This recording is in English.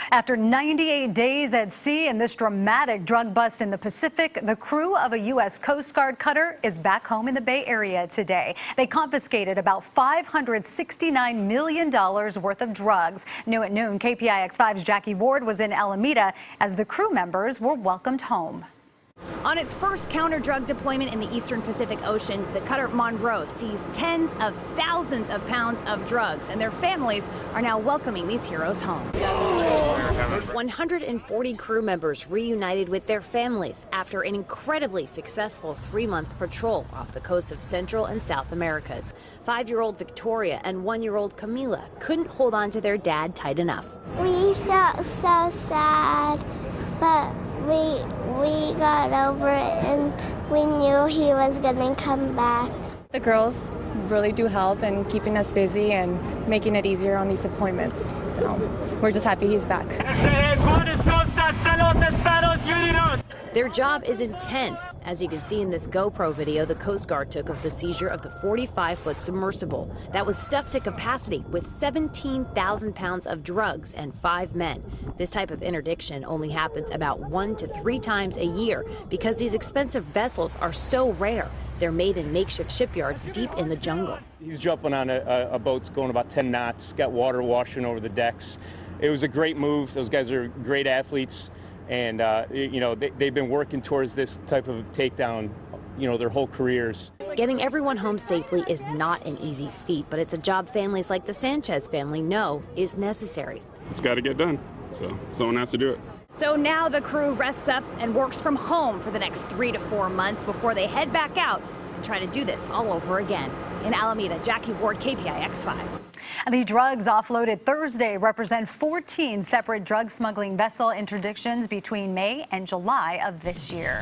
After 98 days at sea and this dramatic drug bust in the Pacific, the crew of a U.S. Coast Guard cutter is back home in the Bay Area today. They confiscated about $569 million worth of drugs. New at noon, KPIX 5's Jackie Ward was in Alameda as the crew members were welcomed home. On its first counter-drug deployment in the eastern Pacific Ocean, the cutter Munro seized tens of thousands of pounds of drugs, and their families are now welcoming these heroes home. 140 crew members reunited with their families after an incredibly successful 3-month patrol off the coast of Central and South Americas. 5-year-old Victoria and 1-year-old Camila couldn't hold on to their dad tight enough. We felt so sad, but we got over it and we knew he was gonna come back. The girls really do help in keeping us busy and making it easier on these appointments. So we're just happy he's back. Their job is intense. As you can see in this GoPro video the Coast Guard took of the seizure of the 45-foot submersible that was stuffed to capacity with 17,000 pounds of drugs and 5 men. This type of interdiction only happens about 1 to 3 times a year because these expensive vessels are so rare. They're made in makeshift shipyards deep in the jungle. He's jumping on a boat going about 10 knots, got water washing over the decks. It was a great move. Those guys are great athletes. And, you know, they've been working towards this type of takedown, you know, their whole careers. Getting everyone home safely is not an easy feat, but it's a job families like the Sanchez family know is necessary. It's got to get done, so someone has to do it. So now the crew rests up and works from home for the next 3 to 4 months before they head back out and try to do this all over again. In Alameda, Jackie Ward, KPIX 5. And the drugs offloaded Thursday represent 14 separate drug smuggling vessel interdictions between May and July of this year.